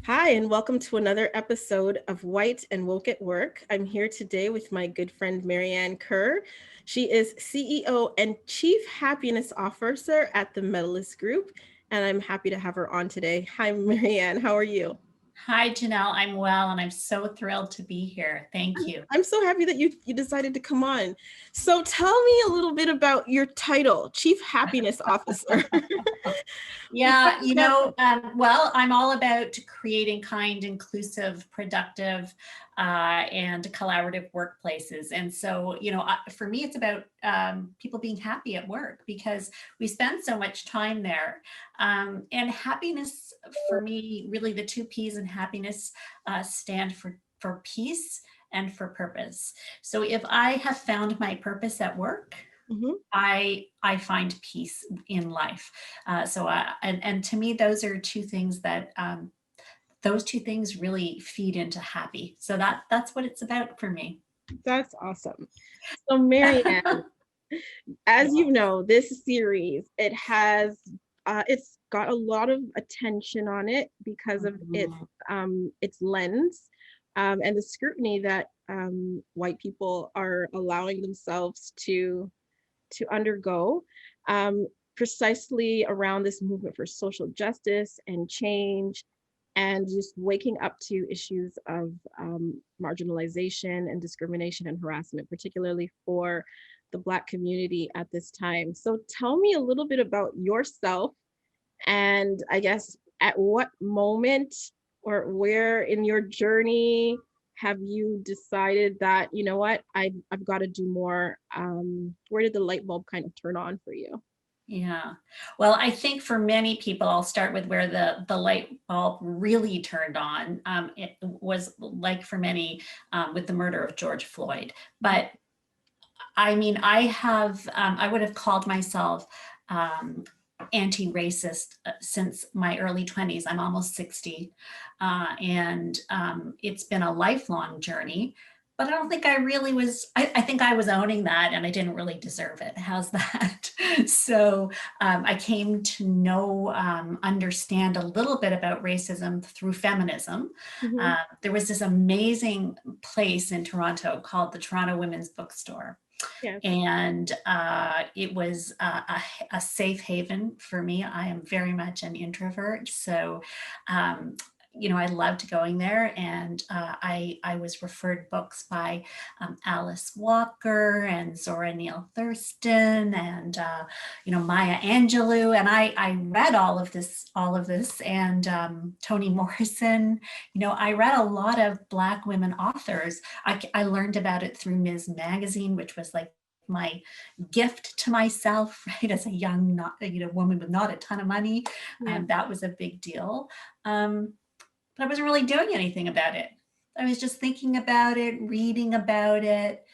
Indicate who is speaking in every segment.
Speaker 1: Hi, and welcome to another episode of White and Woke at Work. I'm here today with my good friend Maryann Kerr. She is CEO and Chief Happiness Officer at the Medalist Group, and I'm happy to have her on today. Hi, Maryann. How are you?
Speaker 2: Hi, Janelle. I'm well, and I'm so thrilled to be here. Thank you.
Speaker 1: I'm so happy that you decided to come on. So tell me a little bit about your title, Chief Happiness Officer. What
Speaker 2: Yeah,
Speaker 1: does that
Speaker 2: well, I'm all about creating kind, inclusive, productive, and collaborative workplaces. And so, for me, it's about people being happy at work because we spend so much time there. And happiness, for me, really the two P's in happiness stand for peace and for purpose. So if I have found my purpose at work,
Speaker 1: Mhm.
Speaker 2: I find peace in life. And to me, those are two things that those two things really feed into happy. So that's what it's about for me.
Speaker 1: That's awesome. So Maryann, as
Speaker 2: Yeah.
Speaker 1: you know, this series, it's got a lot of attention on it because of
Speaker 2: Mhm.
Speaker 1: its lens, and the scrutiny that white people are allowing themselves to undergo, um, precisely around this movement for social justice and change, and just waking up to issues of marginalization and discrimination and harassment, particularly for the Black community at this time. So tell me a little bit about yourself, and I guess at what moment or where in your journey have you decided that, you know what, I've got to do more? Where did the light bulb kind of turn on for you?
Speaker 2: Yeah. Well, I think for many people, I'll start with where the light bulb really turned on. It was like for many with the murder of George Floyd. But I mean, I would have called myself um, anti-racist since my early 20s. I'm almost 60. And it's been a lifelong journey, but I don't think I really was, I think I was owning that and I didn't really deserve it. How's that? So I came to understand a little bit about racism through feminism.
Speaker 1: Mhm.
Speaker 2: There was this amazing place in Toronto called the Toronto Women's Bookstore,
Speaker 1: Yes.
Speaker 2: and it was a safe haven for me. I am very much an introvert, so um, I loved going there, and I was referred books by Alice Walker and Zora Neale Thurston and Maya Angelou, and I read all of this, and Toni Morrison. I read a lot of Black women authors. I learned about it through Ms. Magazine, which was like my gift to myself, right, as a young, not woman with not a ton of money.
Speaker 1: Yeah.
Speaker 2: That was a big deal. But I wasn't really doing anything about it. I was just thinking about it, reading about it.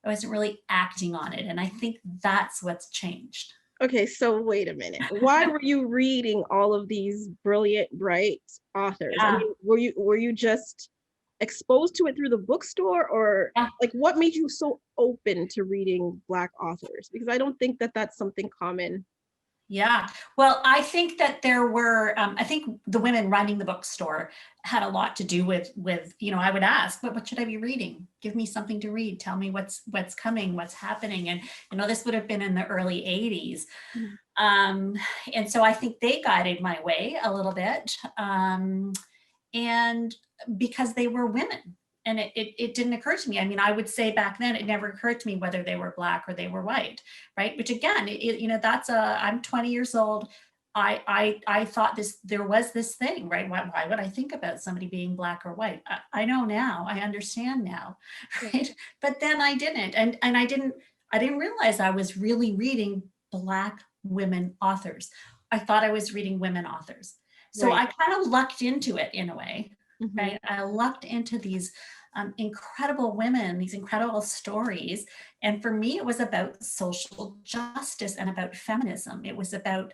Speaker 2: I wasn't really acting on it, and I think that's what's changed.
Speaker 1: Okay, so wait a minute. Why were you reading all of these brilliant, bright authors? I
Speaker 2: Yeah,
Speaker 1: mean, were you just exposed to it through the bookstore, or
Speaker 2: yeah.
Speaker 1: like what made you so open to reading Black authors? Because I don't think that that's something common.
Speaker 2: Yeah. Well, I think that there were, I think the women running the bookstore had a lot to do with, I would ask, what should I be reading? Give me something to read. Tell me what's coming, what's happening. And, this would have been in the early 80s.
Speaker 1: Mhm.
Speaker 2: Um, and so I think they guided my way a little bit. And because they were women. And it didn't occur to me. I mean, I would say back then, it never occurred to me whether they were Black or they were white, right? Which again, I'm 20 years old. I thought there was this thing, right? Why would I think about somebody being Black or white? I know now, I understand now,
Speaker 1: Yeah.
Speaker 2: right? But then I didn't. And I didn't realize I was really reading Black women authors. I thought I was reading women authors. So
Speaker 1: Right.
Speaker 2: I kind of lucked into it in a way,
Speaker 1: Mhm.
Speaker 2: right? I lucked into these incredible women, these incredible stories. And for me, it was about social justice and about feminism. It was about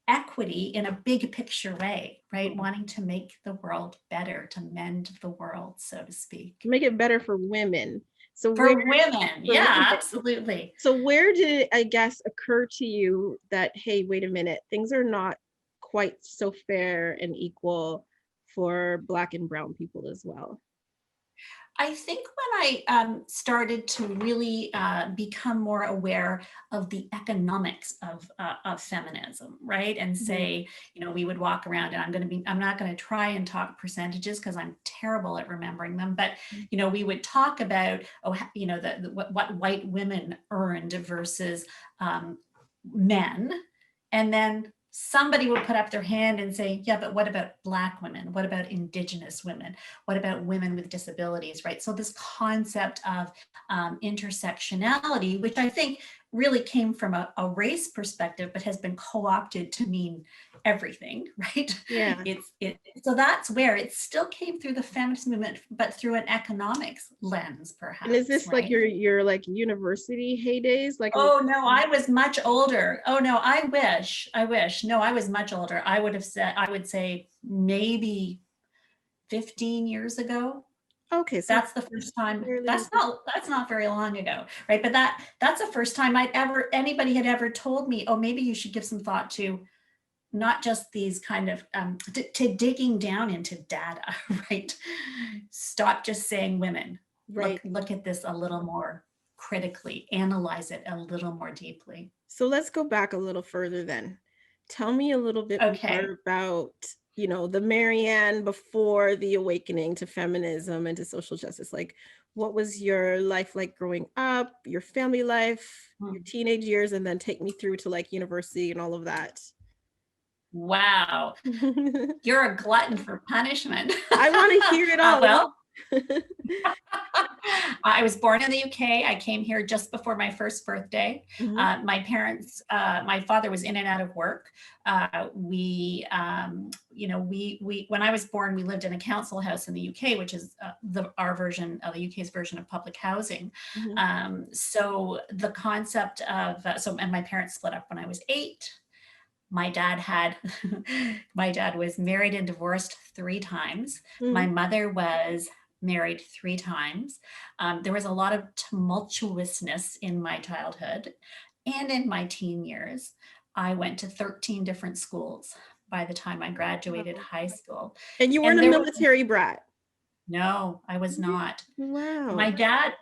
Speaker 2: equity in a big picture way, right?
Speaker 1: Mhm.
Speaker 2: Wanting to make the world better, to mend the world, so to speak.
Speaker 1: Make it better for women. So where
Speaker 2: For women,
Speaker 1: for
Speaker 2: yeah,
Speaker 1: women.
Speaker 2: absolutely.
Speaker 1: So where did it, I guess, occur to you that, hey, wait a minute, things are not quite so fair and equal for Black and Brown people as well?
Speaker 2: I think when I started to really become more aware of the economics of feminism, right? And say, we would walk around, and I'm not going to try and talk percentages because I'm terrible at remembering them, but, we would talk about, what white women earned versus men. And then somebody would put up their hand and say, yeah, but what about Black women? What about Indigenous women? What about women with disabilities, right? So this concept of intersectionality, which I think really came from a race perspective, but has been co-opted to mean everything, right?
Speaker 1: Yeah.
Speaker 2: So that's where it still came through the feminist movement, but through an economics lens, perhaps.
Speaker 1: And is this like
Speaker 2: right?
Speaker 1: your like university heydays? Like,
Speaker 2: Oh no, I was much older. Oh no, I wish. No, I was much older. I would say maybe 15 years ago.
Speaker 1: okay, so
Speaker 2: That's the first time.
Speaker 1: fairly,
Speaker 2: That's not very long ago, right? But that's the first time anybody had ever told me, oh, maybe you should give some thought to not just these kind of to digging down into data, right? Stop just saying women.
Speaker 1: right.
Speaker 2: Look at this a little more critically, analyze it a little more deeply.
Speaker 1: So let's go back a little further then. Tell me a little bit
Speaker 2: Okay.
Speaker 1: more about, the Maryann before the awakening to feminism and to social justice. Like, what was your life like growing up, your family life, your
Speaker 2: Hmm.
Speaker 1: teenage years, and then take me through to like university and all of that.
Speaker 2: Wow. You're a glutton for punishment.
Speaker 1: I want to hear it all.
Speaker 2: Well, I was born in the UK. I came here just before my first birthday.
Speaker 1: Mhm.
Speaker 2: My parents, my father was in and out of work. When I was born, we lived in a council house in the UK, which is our version of the UK's version of public housing.
Speaker 1: Mhm.
Speaker 2: So the concept of, and my parents split up when I was 8. My dad was married and divorced 3 times. My
Speaker 1: Mhm.
Speaker 2: mother was married 3 times. There was a lot of tumultuousness in my childhood and in my teen years. I went to 13 different schools by the time I graduated
Speaker 1: Wow.
Speaker 2: high school.
Speaker 1: And you weren't
Speaker 2: And
Speaker 1: a
Speaker 2: there was
Speaker 1: military brat.
Speaker 2: no, I was not.
Speaker 1: Wow.
Speaker 2: My dad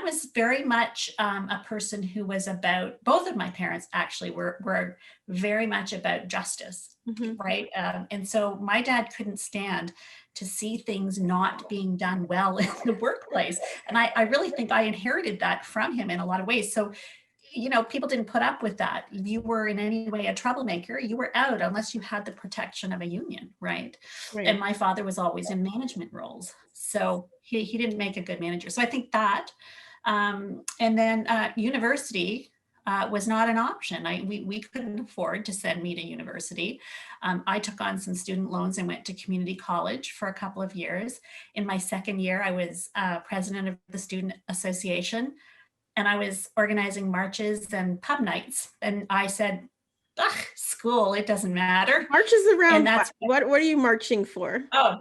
Speaker 2: was very much a person who was about, both of my parents actually were very much about justice,
Speaker 1: Mhm.
Speaker 2: right? And so my dad couldn't stand to see things not being done well in the workplace. And I really think I inherited that from him in a lot of ways. So people didn't put up with that. If you were in any way a troublemaker, you were out unless you had the protection of a union, right? And
Speaker 1: Right.
Speaker 2: my father was always in management roles. So he didn't make a good manager. So I think that. And then university was not an option. We couldn't afford to send me to university. I took on some student loans and went to community college for a couple of years. In my second year, I was president of the student association, and I was organizing marches and pub nights. And I said, school, it doesn't matter.
Speaker 1: Marches
Speaker 2: And
Speaker 1: around what?
Speaker 2: that's
Speaker 1: What are you marching for?
Speaker 2: oh,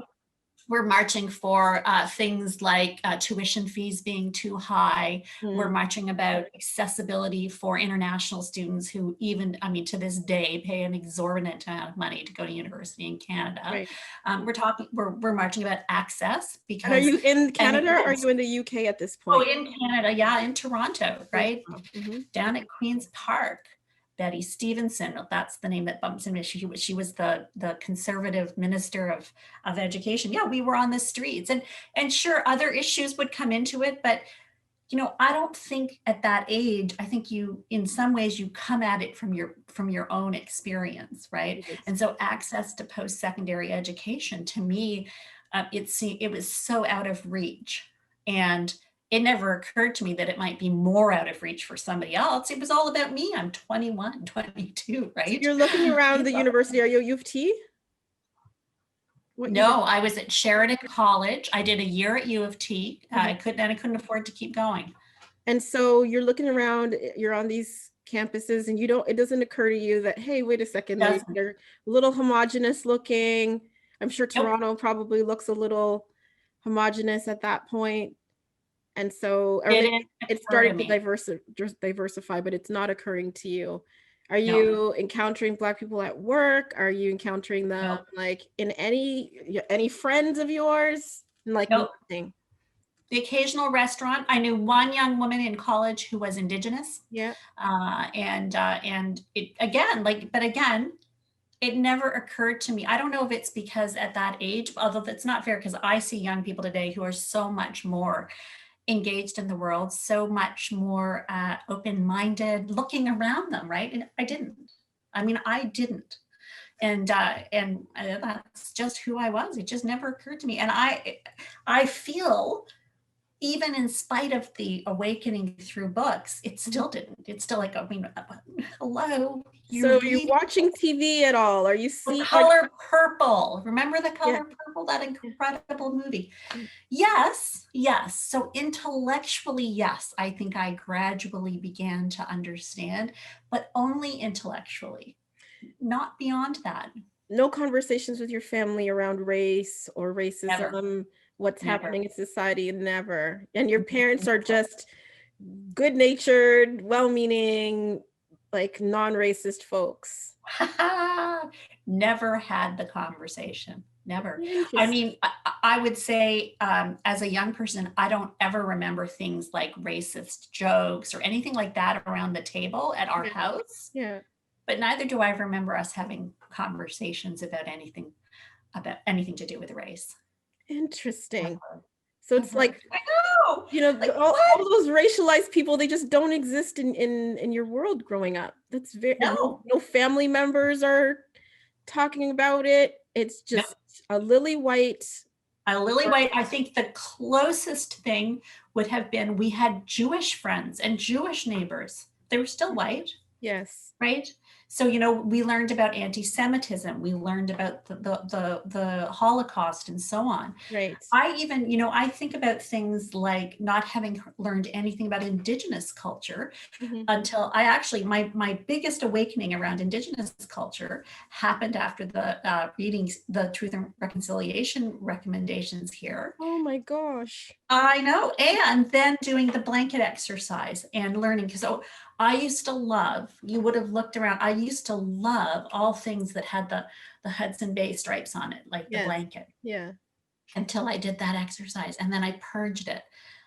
Speaker 2: we're marching for things like tuition fees being too high. We're
Speaker 1: Mm,
Speaker 2: marching about accessibility for international students who to this day, pay an exorbitant amount of money to go to university in Canada.
Speaker 1: right.
Speaker 2: We're marching about access
Speaker 1: And are
Speaker 2: because,
Speaker 1: you in
Speaker 2: and
Speaker 1: Canada or are you in the UK at this
Speaker 2: oh,
Speaker 1: point?
Speaker 2: in Canada, yeah, in Toronto, right?
Speaker 1: Mm-hmm.
Speaker 2: Down at Queen's Park. Betty Stevenson, that's the name that bumps in me. She was the conservative minister of education. Yeah, we were on the streets, and sure, other issues would come into it, but I don't think at that age, I think in some ways you come at it from your own experience, right? And so access to post-secondary education, to me, it was so out of reach, and it never occurred to me that it might be more out of reach for somebody else. It was all about me. I'm 21, 22,
Speaker 1: So
Speaker 2: right?
Speaker 1: you're looking around the university. Are you at U of T? What
Speaker 2: No,
Speaker 1: university?
Speaker 2: I was at Sheridan College. I did a year at U of T.
Speaker 1: Mhm.
Speaker 2: I couldn't afford to keep going.
Speaker 1: And so you're looking around, you're on these campuses and it doesn't occur to you that, hey, wait a second,
Speaker 2: Doesn't
Speaker 1: they're a little homogenous looking. I'm sure
Speaker 2: Nope.
Speaker 1: Toronto probably looks a little homogenous at that point. And so, or maybe
Speaker 2: Didn't
Speaker 1: it's
Speaker 2: occur to
Speaker 1: starting to
Speaker 2: me.
Speaker 1: diversify, but it's not occurring to you. Are
Speaker 2: No,
Speaker 1: you encountering Black people at work? Are you encountering them
Speaker 2: no,
Speaker 1: like in any friends of yours? Like
Speaker 2: no.
Speaker 1: nothing.
Speaker 2: The occasional restaurant. I knew one young woman in college who was Indigenous,
Speaker 1: Yeah.
Speaker 2: and it again, like, but again, it never occurred to me. I don't know if it's because at that age, although that's not fair, because I see young people today who are so much more engaged in the world, so much more open-minded, looking around them, right? And I didn't. I mean, I didn't. And that's just who I was. It just never occurred to me. And I feel, even in spite of the awakening through books, it still didn't. It's still like, I mean, hello, you're
Speaker 1: So are you
Speaker 2: reading
Speaker 1: watching TV at all? Are you
Speaker 2: The
Speaker 1: see?
Speaker 2: Color Purple. Remember The
Speaker 1: Yeah.
Speaker 2: Color Purple, that
Speaker 1: Yeah.
Speaker 2: incredible movie?
Speaker 1: Yeah.
Speaker 2: Yes, yes. So intellectually, yes, I think I gradually began to understand, but only intellectually, not beyond that.
Speaker 1: No conversations with your family around race or
Speaker 2: Never,
Speaker 1: racism, what's
Speaker 2: never.
Speaker 1: happening in society, never. And your parents are just good-natured, well-meaning, like non-racist folks.
Speaker 2: Never had the conversation. Never. I
Speaker 1: Interesting.
Speaker 2: mean, I would say, as a young person, I don't ever remember things like racist jokes or anything like that around the table at our
Speaker 1: Yeah.
Speaker 2: house.
Speaker 1: Yeah.
Speaker 2: But neither do I remember us having conversations about anything to do with race.
Speaker 1: Interesting.
Speaker 2: Never,
Speaker 1: So it's
Speaker 2: never.
Speaker 1: like,
Speaker 2: I know. Like
Speaker 1: all
Speaker 2: what?
Speaker 1: those racialized people, they just don't exist in your world growing up. That's very, and
Speaker 2: No,
Speaker 1: no family members are talking about it. It's
Speaker 2: no.
Speaker 1: just a lily white.
Speaker 2: A lily white. I think the closest thing would have been, we had Jewish friends and Jewish neighbors. They were still white,
Speaker 1: Yes.
Speaker 2: right? So, we learned about anti-Semitism. We learned about the Holocaust and so on.
Speaker 1: Right.
Speaker 2: I even, I think about things like not having learned anything about Indigenous culture
Speaker 1: Mhm.
Speaker 2: until I actually, my biggest awakening around Indigenous culture happened after the reading the Truth and Reconciliation recommendations here.
Speaker 1: Oh my gosh.
Speaker 2: I know. And then doing the blanket exercise and learning. Because I used to love, you would have looked around, I used to love all things that had the Hudson Bay stripes on it, like the
Speaker 1: Yes.
Speaker 2: blanket,
Speaker 1: Yeah.
Speaker 2: until I did that exercise. And then I purged it.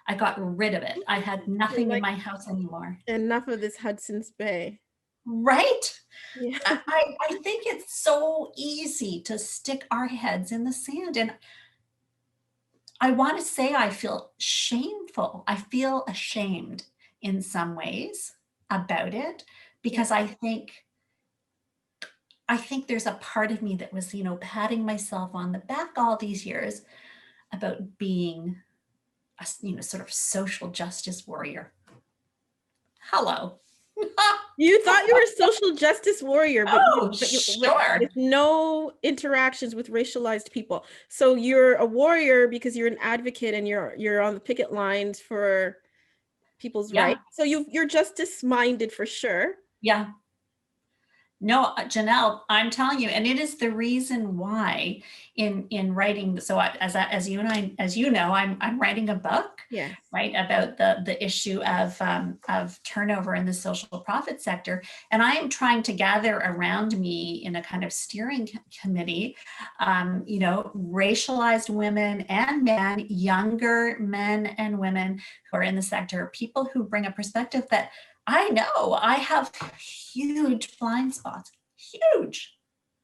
Speaker 2: I got rid of it. I had
Speaker 1: You're
Speaker 2: nothing in
Speaker 1: like,
Speaker 2: my house anymore.
Speaker 1: enough of this Hudson's Bay.
Speaker 2: Right?
Speaker 1: Yeah.
Speaker 2: I think it's so easy to stick our heads in the sand. And I want to say I feel shameful. I feel ashamed in some ways about it,
Speaker 1: Yeah.
Speaker 2: because I think there's a part of me that was, patting myself on the back all these years about being a, sort of social justice warrior. Hello.
Speaker 1: You thought you were a social justice warrior, but
Speaker 2: Oh, sure.
Speaker 1: with no interactions with racialized people. So you're a warrior because you're an advocate and you're on the picket lines for people's rights.
Speaker 2: Yeah.
Speaker 1: So you're justice minded for sure.
Speaker 2: Yeah. No, Janelle, I'm telling you, and it is the reason why in writing. So as you and I, as you know, I'm writing a book,
Speaker 1: Yes.
Speaker 2: right, about the issue of turnover in the social profit sector, and I am trying to gather around me in a kind of steering committee, racialized women and men, younger men and women who are in the sector, people who bring a perspective that I know I have huge blind spots, huge.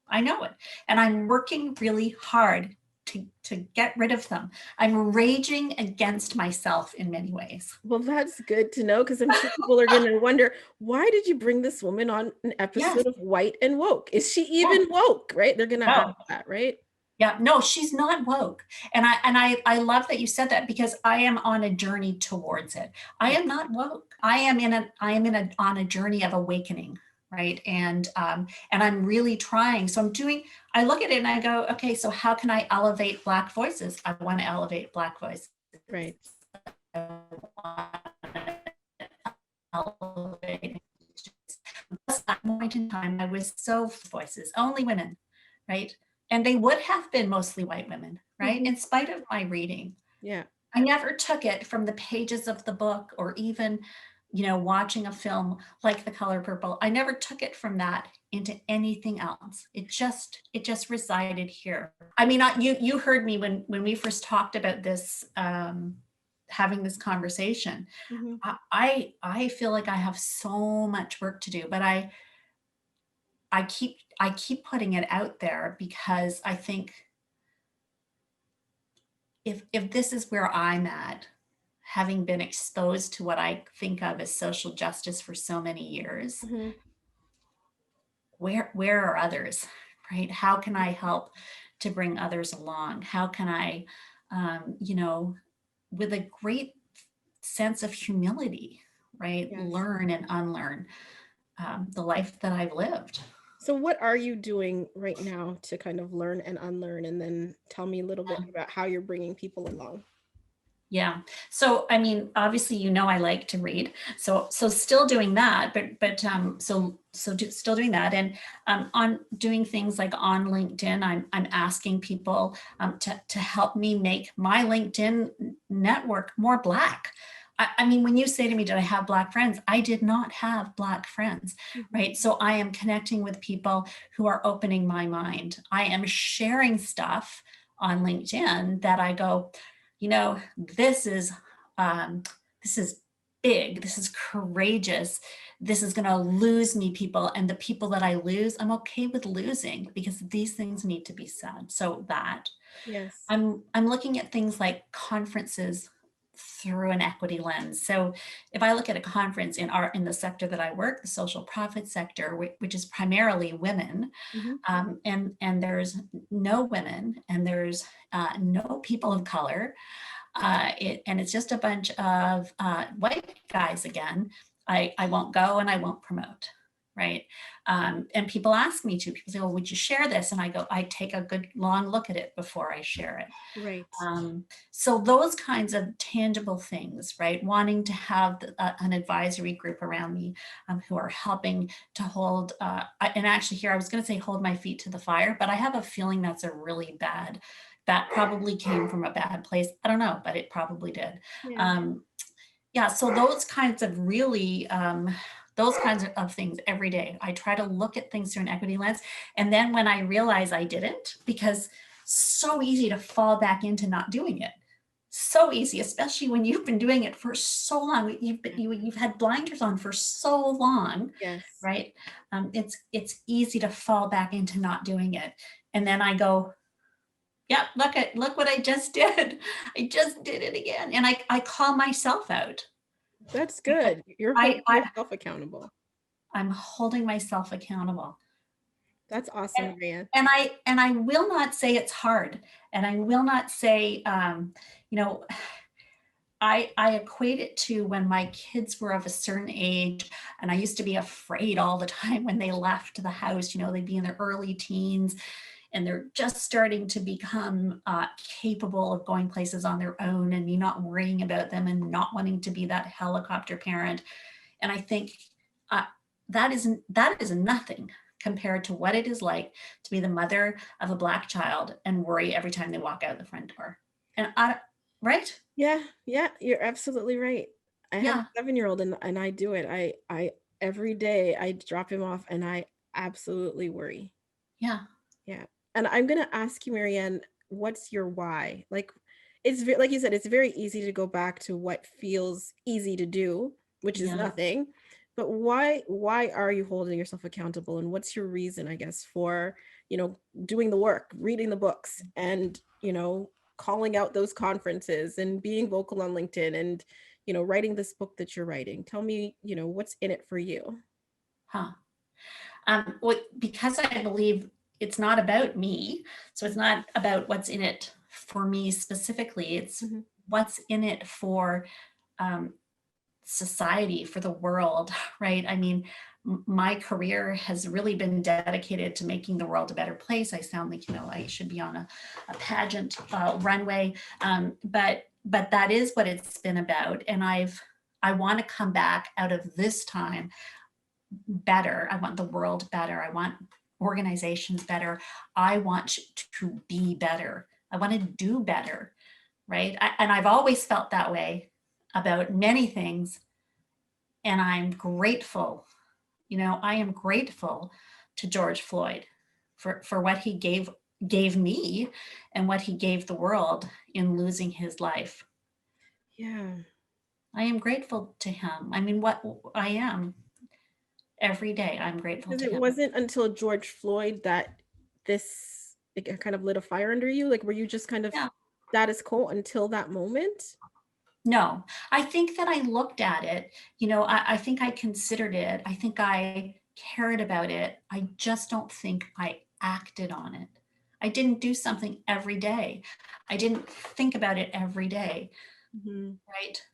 Speaker 2: I know it. And I'm working really hard to get rid of them. I'm raging against myself in many ways.
Speaker 1: Well, that's good to know, because I'm sure people are going to wonder, why did you bring this woman on an
Speaker 2: Yes.
Speaker 1: episode of White and Woke? Is she
Speaker 2: Yeah.
Speaker 1: even woke? Right? They're going to ask
Speaker 2: No.
Speaker 1: that, right?
Speaker 2: Yeah. No, she's not woke. And I love that you said that, because I am on a journey towards it. I am not woke. I am on a journey of awakening. Right. And I'm really trying. So I look at it and I go, okay, so how can I elevate Black voices? I want to elevate Black voices.
Speaker 1: Right.
Speaker 2: Elevate. At that point in time, I was so voices, only women, right? And they would have been mostly white women, right?
Speaker 1: Mhm.
Speaker 2: In spite of my reading.
Speaker 1: Yeah.
Speaker 2: I never took it from the pages of the book, or even watching a film like The Color Purple, I never took it from that into anything else. It just resided here. I mean, you heard me when we first talked about this, having this conversation.
Speaker 1: Mm-hmm.
Speaker 2: I feel like I have so much work to do, but I keep putting it out there because I think if this is where I'm at, having been exposed to what I think of as social justice for so many years,
Speaker 1: Mm-hmm.
Speaker 2: where are others, right? How can I help to bring others along? How can I, with a great sense of humility, right,
Speaker 1: Yes.
Speaker 2: learn and unlearn the life that I've lived.
Speaker 1: So what are you doing right now to kind of learn and unlearn? And then tell me a little bit about how you're bringing people along.
Speaker 2: Yeah. So, I mean, obviously, I like to read. So still doing that, still doing that, and on doing things like on LinkedIn, I'm asking people to help me make my LinkedIn network more Black. I mean, when you say to me, did I have Black friends? I did not have Black friends, right? So I am connecting with people who are opening my mind. I am sharing stuff on LinkedIn that I go, this is big, this is courageous, this is going to lose me people, and the people that I lose, I'm okay with losing because these things need to be said. So that
Speaker 1: Yes.
Speaker 2: I'm looking at things like conferences through an equity lens. So if I look at a conference in the sector that I work, the social profit sector, which is primarily women,
Speaker 1: Mm-hmm.
Speaker 2: and there's no women, and there's no people of color, and it's just a bunch of white guys again, I won't go and I won't promote, right? And people ask me to. People say, "Well, would you share this?" And I go, "I take a good long look at it before I share it."
Speaker 1: Right.
Speaker 2: So those kinds of tangible things, right? Wanting to have an advisory group around me who are helping to hold, and actually here I was going to say hold my feet to the fire, but I have a feeling that's a really bad, that probably came from a bad place. I don't know, but it probably did.
Speaker 1: Yeah.
Speaker 2: Yeah, so those kinds of really, those kinds of things every day. I try to look at things through an equity lens. And then when I realize I didn't, because so easy to fall back into not doing it. So easy, especially when you've been doing it for so long. You've had blinders on for so long,
Speaker 1: Yes.
Speaker 2: right? It's easy to fall back into not doing it. And then I go, yeah, look what I just did. I just did it again. And I call myself out.
Speaker 1: That's
Speaker 2: Because
Speaker 1: good. You're
Speaker 2: I,
Speaker 1: holding
Speaker 2: I
Speaker 1: yourself accountable.
Speaker 2: I'm holding myself accountable.
Speaker 1: That's
Speaker 2: And,
Speaker 1: awesome, Maryann.
Speaker 2: and I will not say it's hard. And I will not say, you know, I equate it to when my kids were of a certain age, and I used to be afraid all the time when they left the house. They'd be in their early teens and they're just starting to become capable of going places on their own, and me not worrying about them and not wanting to be that helicopter parent. And I think uh, that is nothing compared to what it is like to be the mother of a Black child and worry every time they walk out the front door. And right?
Speaker 1: Yeah, yeah, you're absolutely right. I have a
Speaker 2: Yeah,
Speaker 1: 7-year-old and I do it. I every day I drop him off and I absolutely worry.
Speaker 2: yeah,
Speaker 1: Yeah. And I'm gonna ask you, Maryann, what's your why? Like, like you said, it's very easy to go back to what feels easy to do, which is
Speaker 2: yeah.
Speaker 1: nothing. But why are you holding yourself accountable? And what's your reason, I guess, for, doing the work, reading the books, and, calling out those conferences and being vocal on LinkedIn and, writing this book that you're writing? Tell me, what's in it for you?
Speaker 2: Huh. Well, because I believe it's not about me, so it's not about what's in it for me specifically. It's
Speaker 1: Mhm.
Speaker 2: what's in it for um, society, for the world, right? I mean, my career has really been dedicated to making the world a better place. I sound like, I should be on a pageant runway, but that is what it's been about. And I want to come back out of this time better. I want the world better. I want organizations better. I want to be better. I want to do better, right? And I've always felt that way about many things, And I'm grateful, I am grateful to George Floyd for what he gave me and what he gave the world in losing his life.
Speaker 1: Yeah.
Speaker 2: I am grateful to him. I mean, what I am every day, I'm grateful
Speaker 1: Because
Speaker 2: to
Speaker 1: it
Speaker 2: him.
Speaker 1: wasn't until George Floyd that this like kind of lit a fire under you. Like, were you just kind of
Speaker 2: Yeah.
Speaker 1: status quo until that moment?
Speaker 2: No, I think that I looked at it, I think I considered it. I think I cared about it. I just don't think I acted on it. I didn't do something every day. I didn't think about it every day,
Speaker 1: Mm-hmm.
Speaker 2: right?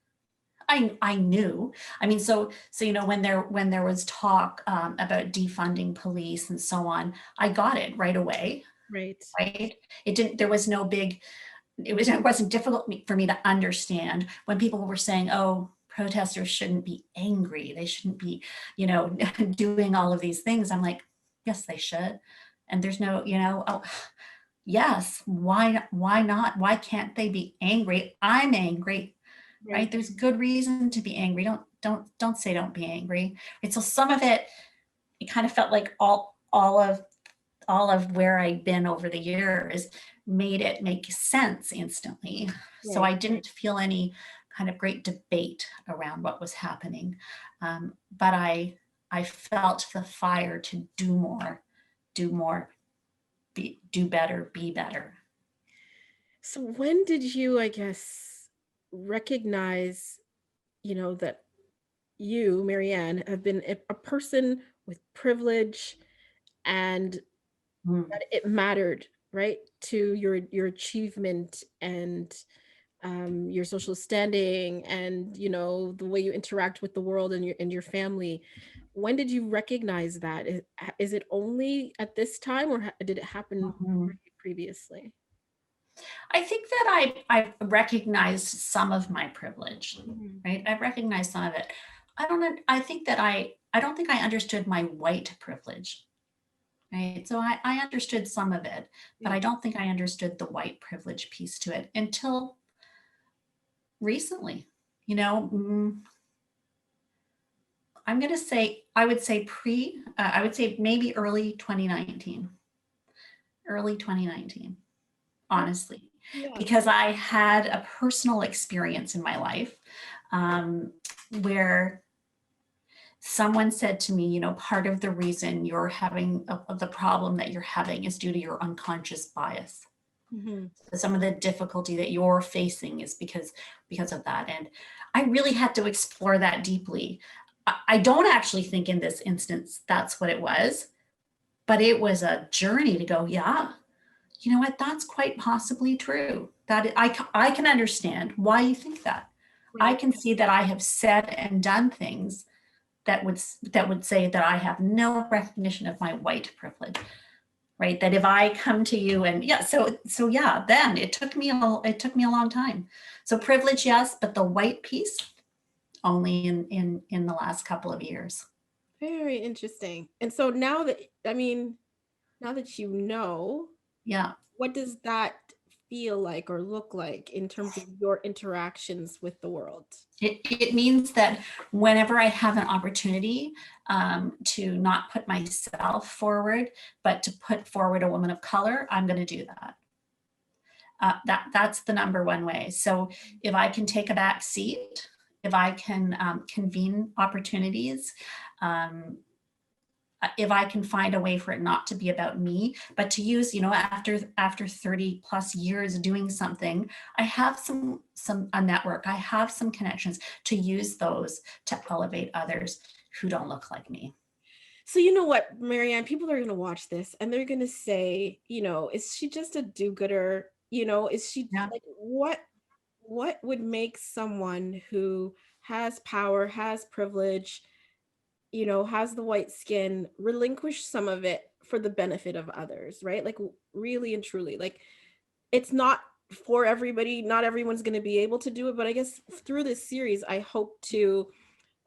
Speaker 2: I knew. I mean, when there was talk about defunding police and so on, I got it right away,
Speaker 1: Right.
Speaker 2: right? It didn't. There was no big. It wasn't difficult for me to understand when people were saying, "Oh, protesters shouldn't be angry. They shouldn't be, doing all of these things." I'm like, yes, they should. And there's no, oh, yes. Why not? Why can't they be angry? I'm angry,
Speaker 1: Right.
Speaker 2: right? There's good reason to be angry. Don't say don't be angry. Right. So some of it kind of felt like all of where I'd been over the years made it make sense instantly. So
Speaker 1: Right.
Speaker 2: I didn't feel any kind of great debate around what was happening. But I felt the fire to do more, do better, be better.
Speaker 1: So when did you, I guess, recognize, that you, Maryann, have been a person with privilege and
Speaker 2: Mm.
Speaker 1: that it mattered, right, to your achievement and your social standing and the way you interact with the world and your family? When did you recognize that? Is it only at this time, or did it happen
Speaker 2: Mhm.
Speaker 1: previously?
Speaker 2: I think that I recognized some of my privilege,
Speaker 1: Mhm.
Speaker 2: right? I recognized some of it. I don't know. I don't think I understood my white privilege. Right. So I understood some of it, but
Speaker 1: Yeah.
Speaker 2: I don't think I understood the white privilege piece to it until recently. You know, I'm going to say, I would say maybe early 2019,
Speaker 1: Oh,
Speaker 2: honestly,
Speaker 1: yeah.
Speaker 2: because I had a personal experience in my life where someone said to me, part of the reason you're having the problem that you're having is due to your unconscious bias.
Speaker 1: Hmm.
Speaker 2: Some of the difficulty that you're facing is because of that. And I really had to explore that deeply. I don't actually think in this instance that's what it was, but it was a journey to go, yeah, you know what, that's quite possibly true. That I can understand why you think that. I
Speaker 1: Right.
Speaker 2: can see that I have said and done things that would say that I have no recognition of my white privilege, right? That if I come to you and yeah, so yeah, then it took me a long time. So privilege, yes, but the white piece only in the last couple of years.
Speaker 1: Very interesting. And so now that, I mean, now that
Speaker 2: Yeah.
Speaker 1: what does that feel like or look like in terms of your interactions with the world?
Speaker 2: It means that whenever I have an opportunity to not put myself forward, but to put forward a woman of color, I'm going to do that. That's the number one way. So if I can take a back seat, if I can convene opportunities, um, if I can find a way for it not to be about me, but to use, after 30 plus years doing something, I have a network, I have some connections to use those to elevate others who don't look like me.
Speaker 1: So you know what, Maryann, people are going to watch this and they're going to say, is she just a do-gooder? Is she
Speaker 2: Yeah.
Speaker 1: like, what would make someone who has power, has privilege, has the white skin, relinquish some of it for the benefit of others, right? Like, really and truly, like, it's not for everybody. Not everyone's going to be able to do it, but I guess through this series,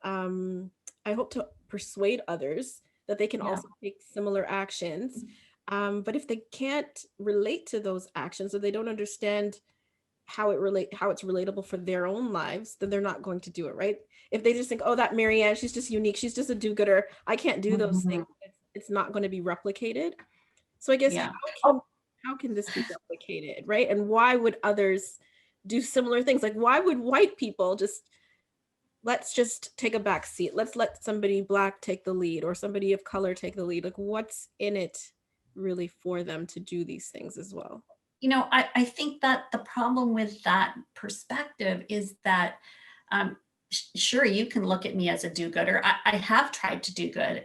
Speaker 1: um, I hope to persuade others that they can
Speaker 2: Yeah.
Speaker 1: also take similar actions. But if they can't relate to those actions or they don't understand how it's relatable for their own lives, then they're not going to do it, right? If they just think, oh, that Maryann, she's just unique, she's just a do-gooder, I can't do those
Speaker 2: Mhm.
Speaker 1: things, it's not going to be replicated. So I guess
Speaker 2: Yeah.
Speaker 1: how can this be replicated, right? And why would others do similar things? Like, why would white people just, let's just take a back seat, let's let somebody Black take the lead, or somebody of color take the lead? Like, what's in it really for them to do these things as well?
Speaker 2: I think that the problem with that perspective is that, sure, you can look at me as a do-gooder. I have tried to do good,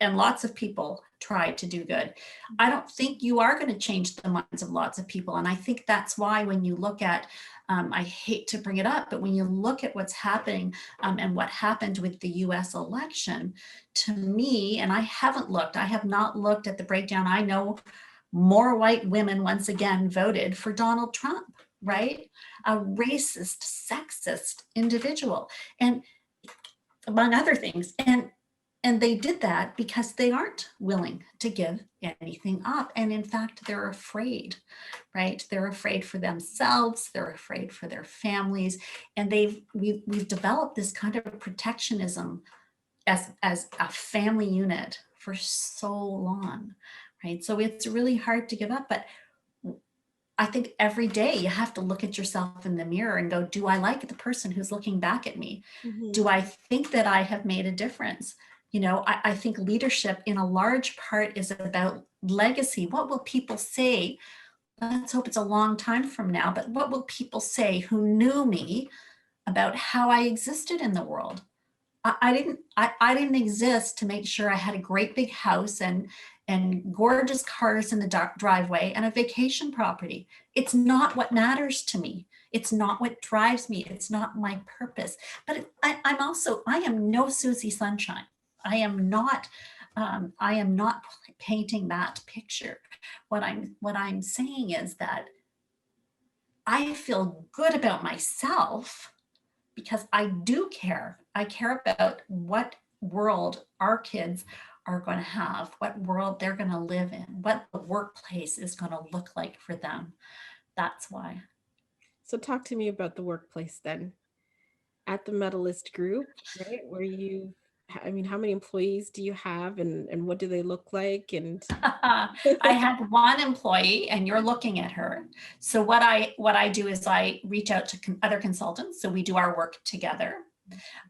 Speaker 2: and lots of people try to do good. I don't think you are going to change the minds of lots of people. And I think that's why when you look at, I hate to bring it up, but when you look at what's happening, and what happened with the US election, to me, and I have not looked at the breakdown. I know more white women once again voted for Donald Trump, right? A racist, sexist individual, and among other things. And they did that because they aren't willing to give anything up. And in fact, they're afraid, right? They're afraid for themselves, they're afraid for their families. And we've developed this kind of protectionism as a family unit for so long, right? So it's really hard to give up. But I think every day you have to look at yourself in the mirror and go, do I like the person who's looking back at me?
Speaker 1: Mm-hmm.
Speaker 2: Do I think that I have made a difference? I think leadership in a large part is about legacy. What will people say? Let's hope it's a long time from now, but what will people say who knew me about how I existed in the world? I didn't exist to make sure I had a great big house and gorgeous cars in the driveway and a vacation property. It's not what matters to me. It's not what drives me. It's not my purpose. But I am no Susie Sunshine. I am not. I am not painting that picture. What I'm saying is that I feel good about myself because I do care. I care about what world our kids are going to have, what world they're going to live in, what the workplace is going to look like for them. That's why.
Speaker 1: So talk to me about the workplace then. At the Medalist Group, right? Where you, I mean, how many employees do you have, and what do they look like? And
Speaker 2: I had one employee, and you're looking at her. So what I do is I reach out to other consultants. So we do our work together.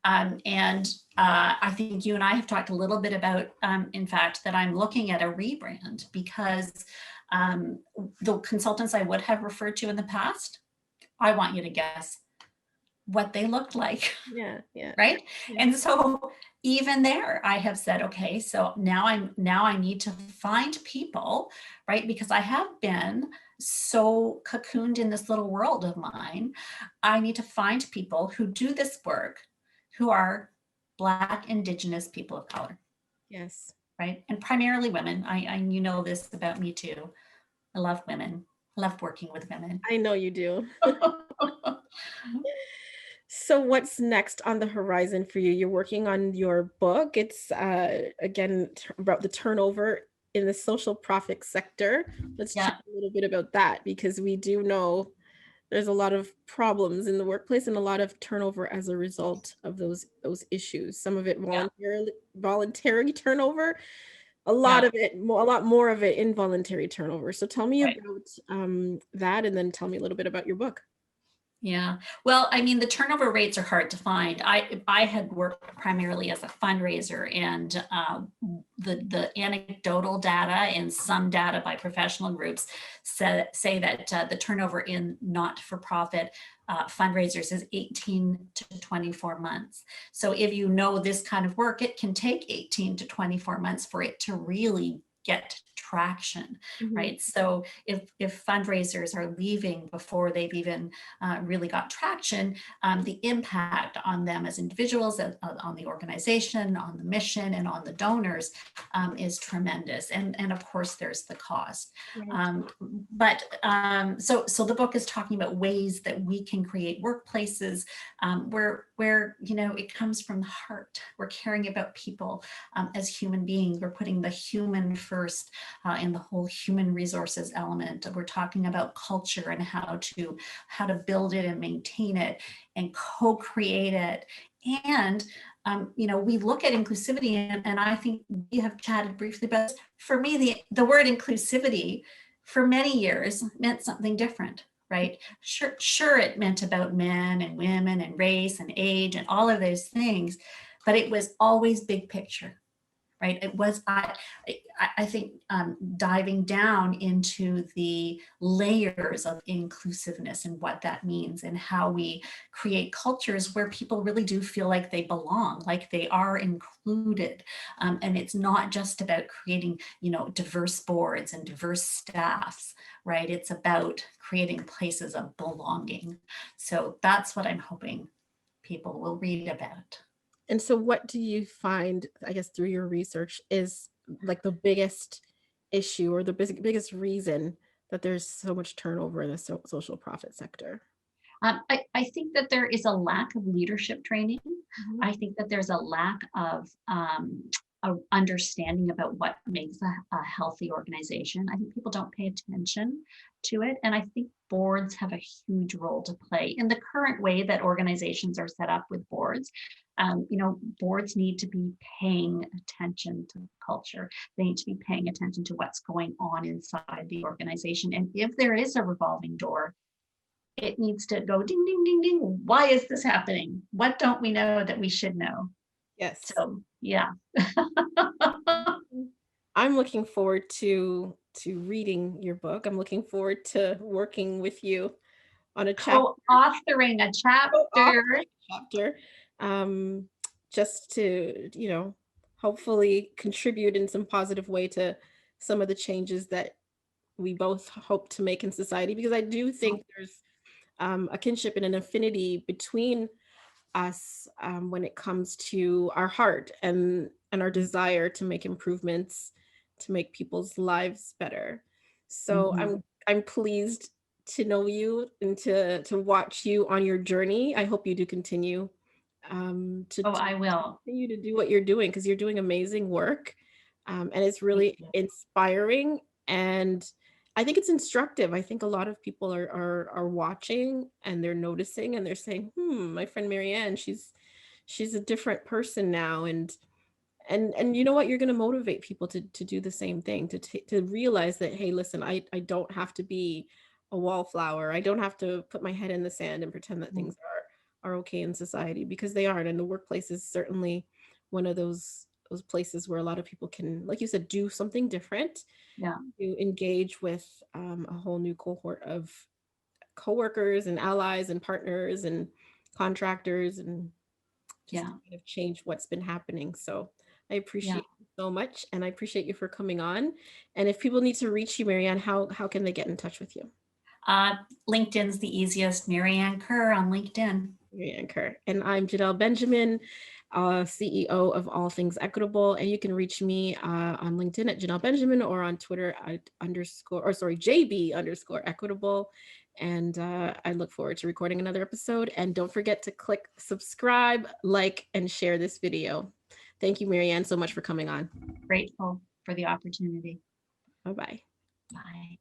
Speaker 2: And I think you and I have talked a little bit about, in fact, that I'm looking at a rebrand because the consultants I would have referred to in the past, I want you to guess what they looked like.
Speaker 1: yeah, yeah,
Speaker 2: Right.
Speaker 1: yeah.
Speaker 2: And so even there, I have said, okay, so now I need to find people, right? Because I have been so cocooned in this little world of mine. I need to find people who do this work, who are Black, Indigenous, people of color,
Speaker 1: Yes.
Speaker 2: right? And primarily women. You know this about me too. I love women. I love working with women.
Speaker 1: I know you do. So what's next on the horizon for you? You're working on your book. It's again about the turnover in the social profit sector. Let's chat
Speaker 2: Yeah.
Speaker 1: a little bit about that, because we do know there's a lot of problems in the workplace and a lot of turnover as a result of those issues. Some of it
Speaker 2: Yeah.
Speaker 1: voluntary turnover, a lot
Speaker 2: Yeah.
Speaker 1: of it, a lot more of it involuntary turnover. So tell me
Speaker 2: Right.
Speaker 1: about that, and then tell me a little bit about your book.
Speaker 2: Yeah. Well, I mean, the turnover rates are hard to find. I had worked primarily as a fundraiser, and the anecdotal data and some data by professional groups say that the turnover in not-for-profit fundraisers is 18 to 24 months. So if you know this kind of work, it can take 18 to 24 months for it to really get traction,
Speaker 1: Mhm.
Speaker 2: right? So if fundraisers are leaving before they've even really got traction, the impact on them as individuals, on the organization, on the mission, and on the donors is tremendous. And of course, there's the cost.
Speaker 1: Right.
Speaker 2: So the book is talking about ways that we can create workplaces where it comes from the heart. We're caring about people as human beings. We're putting the human first first in the whole human resources element. We're talking about culture and how to build it and maintain it and co-create it. And we look at inclusivity, and I think we have chatted briefly about this. For me, the word inclusivity for many years meant something different, right? Sure, it meant about men and women and race and age and all of those things, but it was always big picture, right? It was, I think, diving down into the layers of inclusiveness and what that means, and how we create cultures where people really do feel like they belong, like they are included. And it's not just about creating, diverse boards and diverse staffs, right? It's about creating places of belonging. So that's what I'm hoping people will read about.
Speaker 1: And so what do you find, I guess, through your research is like the biggest issue or the biggest reason that there's so much turnover in the social profit sector?
Speaker 2: I think that there is a lack of leadership training.
Speaker 1: Mhm.
Speaker 2: I think that there's a lack of a understanding about what makes a healthy organization. I think people don't pay attention to it. And I think boards have a huge role to play in the current way that organizations are set up with boards. Boards need to be paying attention to the culture. They need to be paying attention to what's going on inside the organization. And if there is a revolving door, it needs to go ding, ding, ding, ding. Why is this happening? What don't we know that we should know?
Speaker 1: Yes.
Speaker 2: So, yeah.
Speaker 1: I'm looking forward to reading your book. I'm looking forward to working with you on a chapter.
Speaker 2: Co-authoring a chapter.
Speaker 1: Chapter, um, just to, hopefully contribute in some positive way to some of the changes that we both hope to make in society, because I do think there's a kinship and an affinity between us when it comes to our heart and our desire to make improvements, to make people's lives better. So
Speaker 2: Mhm.
Speaker 1: I'm pleased to know you and to watch you on your journey. I hope you do continue to
Speaker 2: Oh, I will.
Speaker 1: continue to do what you're doing, because you're doing amazing work, and it's
Speaker 2: Thank
Speaker 1: really
Speaker 2: you.
Speaker 1: inspiring, and I think it's instructive. I think a lot of people are watching and they're noticing and they're saying, my friend Maryann, she's a different person now, and you know what, you're going to motivate people to do the same thing, to realize that, hey, listen, I don't have to be a wallflower. I don't have to put my head in the sand and pretend that things are okay in society, because they aren't. And the workplace is certainly one of those places where a lot of people can, like you said, do something different,
Speaker 2: Yeah.
Speaker 1: to engage with a whole new cohort of coworkers and allies and partners and contractors, and just to
Speaker 2: Yeah.
Speaker 1: kind of change what's been happening. So I
Speaker 2: Yeah.
Speaker 1: appreciate you so much, and I appreciate you for coming on. And if people need to reach you, Maryann, how can they get in touch with you?
Speaker 2: LinkedIn's the easiest. Maryann Kerr on LinkedIn.
Speaker 1: Maryann Kerr. And I'm Janelle Benjamin, CEO of All Things Equitable. And you can reach me on LinkedIn at Janelle Benjamin, or on Twitter at JB_Equitable. And I look forward to recording another episode. And don't forget to click subscribe, like, and share this video. Thank you, Maryann, so much for coming on.
Speaker 2: Grateful for the opportunity.
Speaker 1: Bye-bye.
Speaker 2: Bye.